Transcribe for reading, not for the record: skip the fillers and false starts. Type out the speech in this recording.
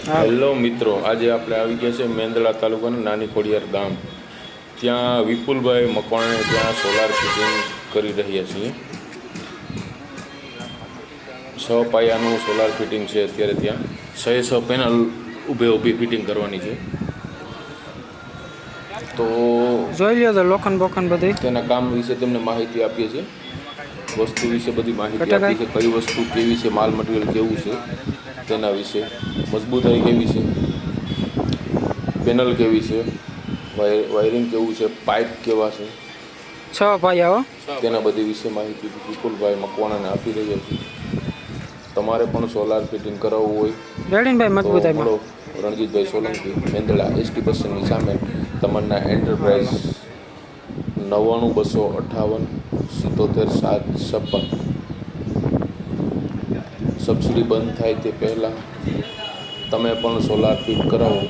Hello મિત્રો, આજે આપણે આવી ગયા છે મેંદડા તાલુકાના નાની ખોડિયાર ગામ. ત્યાં વિપુલભાઈ મકવાણે ત્યાં સોલાર ફિટિંગ કરી રહ્યા છીએ. 6 પાયાનું સોલાર ફિટિંગ છે. અત્યારે ત્યાં 6 પેનલ ઊભી ફિટિંગ કરવાની છે. તો જોઈ લ્યો તો લોખંડ બોખંડ બધી તેના કામ વિશે તેમને માહિતી આપીએ છીએ. વસ્તુ વિશે બધી માહિતી આપી છે. કઈ વસ્તુ કેવી છે, માલ મટીરિયલ કેવું છે તેના વિશે, મજબૂતાઈ કેવી છે, પેનલ કેવી છે, વાયરિંગ કેવું છે, પાઇપ કેવા છે, 6 પાયા તેના બધી વિશે માહિતી વિપુલભાઈ મકવાણાને આપી રહ્યા છીએ. તમારે પણ સોલાર ફિટિંગ કરાવવું હોય રેડીનભાઈ મજબૂતાઈ મળો રણજીતભાઈ સોલંકી, મેંદડા એસટી બસની સામે, તમન્ના એન્ટરપ્રાઇઝ, 99 258 77 756. સબસિડી બંધ થાય તે પહેલાં તમે પણ સોલાર ફિટ કરાવો.